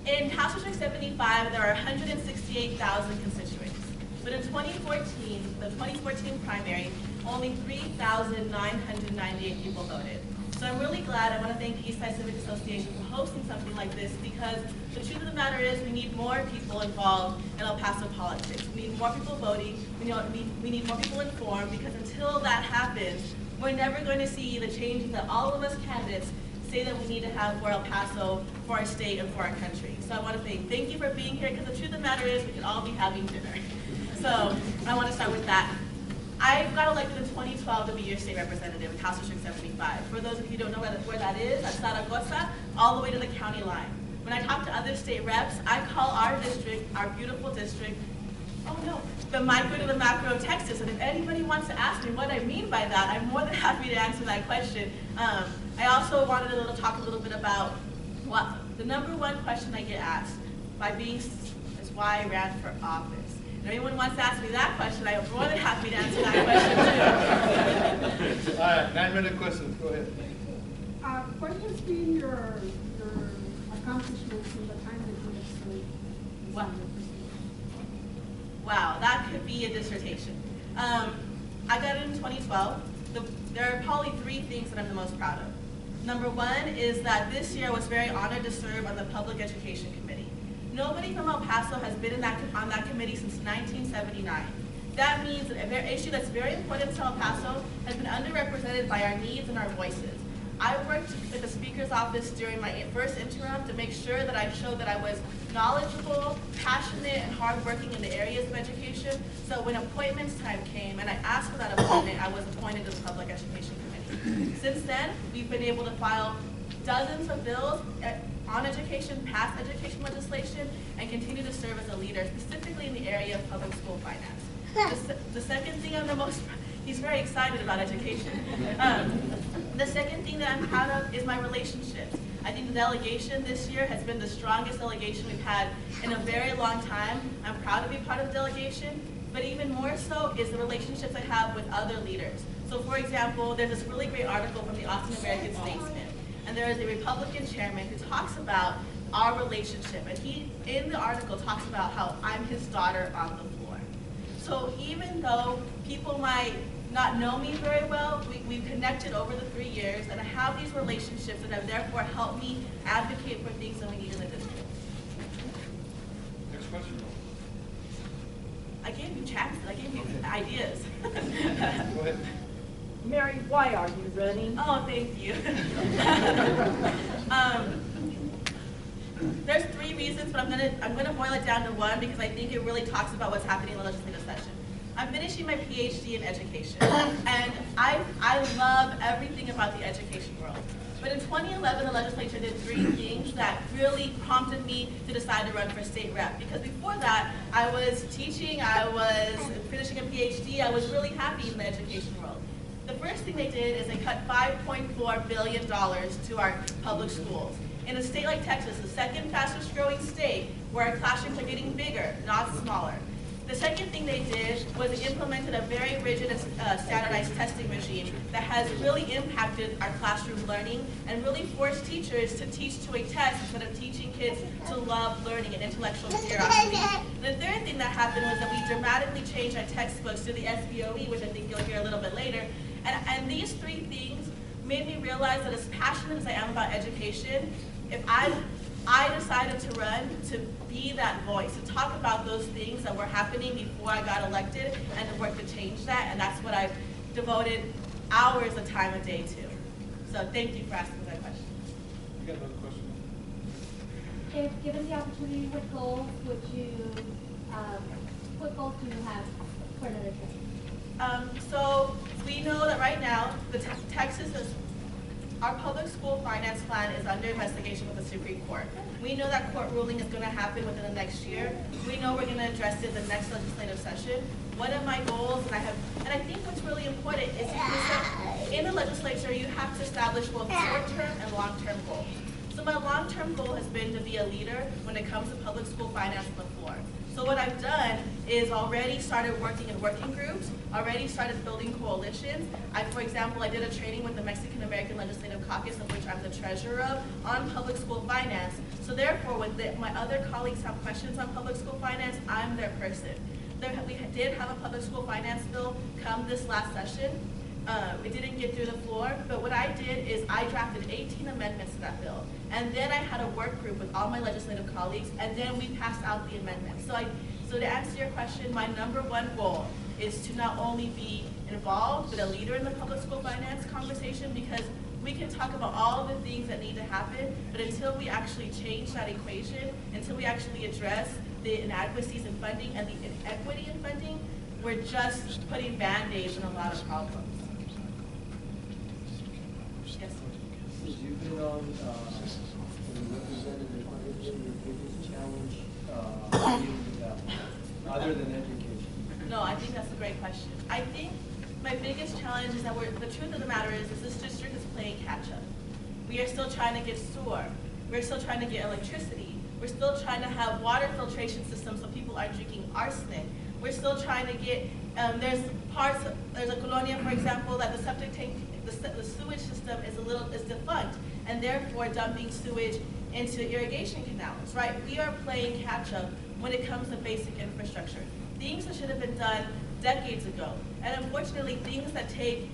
In House District 75, there are 168,000 constituents. But in 2014, the 2014 primary, only 3,998 people voted. So I'm really glad. I want to thank the Eastside Civic Association for hosting something like this, because the truth of the matter is we need more people involved in El Paso politics. We need more people voting. We need more people informed, because until that happens, we're never going to see the changes that all of us candidates say that we need to have for El Paso, for our state, and for our country. So I want to say thank you for being here, because the truth of the matter is we could all be having dinner. So I want to start with that. I got elected in 2012 to be your state representative in House District 75. For those of you who don't know where that is, that's Zaragoza, all the way to the county line. When I talk to other state reps, I call our district, our beautiful district, oh no, the micro to the macro of Texas. And if anybody wants to ask me what I mean by that, I'm more than happy to answer that question. I also wanted to talk a little bit about what the number one question I get asked is why I ran for office. If anyone wants to ask me that question, I am more than happy to answer that question too. All right, 9-minute questions. Go ahead. What has been your accomplishments in the time that you have served? Wow, that could be a dissertation. I got it in 2012. There are probably 3 things that I'm the most proud of. Number one is that this year I was very honored to serve on the Public Education Committee. Nobody from El Paso has been on that committee since 1979. That means that an issue that's very important to El Paso has been underrepresented by our needs and our voices. I worked at the Speaker's office during my first interim to make sure that I showed that I was knowledgeable, passionate, and hardworking in the areas of education. So when appointments time came and I asked for that appointment, I was appointed to the Public Education Committee. Since then, we've been able to file dozens of bills on education, pass education legislation, and continue to serve as a leader, specifically in the area of public school finance. The second thing he's very excited about education. The second thing that I'm proud of is my relationships. I think the delegation this year has been the strongest delegation we've had in a very long time. I'm proud to be part of the delegation, but even more so is the relationships I have with other leaders. So for example, there's this really great article from the Austin American Statesman, and there is a Republican chairman who talks about our relationship, and he, in the article, talks about how I'm his daughter on the floor. So even though people might not know me very well, we've connected over the 3 years, and I have these relationships that have therefore helped me advocate for things that we need in the district. Next question. I gave you chances, I gave you ideas. Go ahead. Mary, why are you running? Oh, thank you. There's 3 reasons, but I'm gonna boil it down to 1 because I think it really talks about what's happening in the legislative session. I'm finishing my PhD in education, and I love everything about the education world. But in 2011, the legislature did 3 things that really prompted me to decide to run for state rep. Because before that, I was teaching, I was finishing a PhD, I was really happy in the education world. The first thing they did is they cut $5.4 billion to our public schools. In a state like Texas, the second fastest growing state, where our classrooms are getting bigger, not smaller. The second thing they did was they implemented a very rigid and standardized testing regime that has really impacted our classroom learning and really forced teachers to teach to a test instead of teaching kids to love learning and intellectual curiosity. The third thing that happened was that we dramatically changed our textbooks to the SBOE, which I think you'll hear a little bit later. And these 3 things made me realize that as passionate as I am about education, if I decided to run to be that voice, to talk about those things that were happening before I got elected and to work to change that, and that's what I've devoted hours of time a day to. So thank you for asking that question. You got another question? If given the opportunity, what goals do you have for another trip? So we know that right now, our public school finance plan is under investigation with the Supreme Court. We know that court ruling is going to happen within the next year. We know we're going to address it in the next legislative session. One of my goals, and I think what's really important is in the legislature you have to establish both short-term and long-term goals. So my long-term goal has been to be a leader when it comes to public school finance on the floor. So what I've done is already started working in working groups, already started building coalitions. For example, I did a training with the Mexican American Legislative Caucus, of which I'm the treasurer of, on public school finance. So therefore, when my other colleagues have questions on public school finance, I'm their person. We did have a public school finance bill come this last session. It didn't get through the floor, but what I did is I drafted 18 amendments to that bill. And then I had a work group with all my legislative colleagues, and then we passed out the amendments. So to answer your question, my #1 goal is to not only be involved, but a leader in the public school finance conversation, because we can talk about all the things that need to happen, but until we actually change that equation, until we actually address the inadequacies in funding and the inequity in funding, we're just putting Band-Aids on a lot of problems. Yes. Since you've been on, represented your biggest challenge dealing with that one, other than education? No, I think that's a great question. I think my biggest challenge is that the truth of the matter is this district is playing catch up. We are still trying to get sewer. We're still trying to get electricity. We're still trying to have water filtration systems so people aren't drinking arsenic. We're still trying to get, there's a colonia, for example, that the septic tank, the sewage system is defunct, and therefore dumping sewage into irrigation canals, right? We are playing catch up when it comes to basic infrastructure. Things that should have been done decades ago, and unfortunately things that take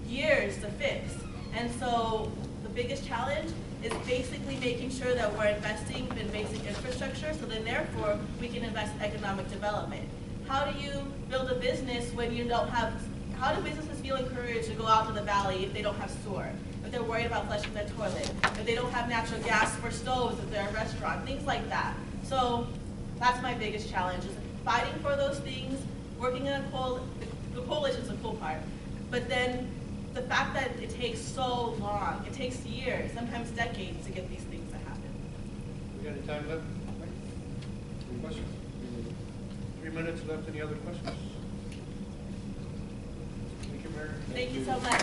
years to fix. And so the biggest challenge is basically making sure that we're investing in basic infrastructure, so then therefore we can invest in economic development. How do you build a business when you don't have, how do businesses feel encouraged to go out to the valley if they don't have sewer, if they're worried about flushing their toilet, if they don't have natural gas for stoves, if they're a restaurant, things like that. So that's my biggest challenge, is fighting for those things, working in the coalition's the cool part, but then the fact that it takes so long, it takes years, sometimes decades to get these things to happen. We got any time left? Any questions? 3 minutes left. Any other questions? Thank you, Mayor. Thank you so much.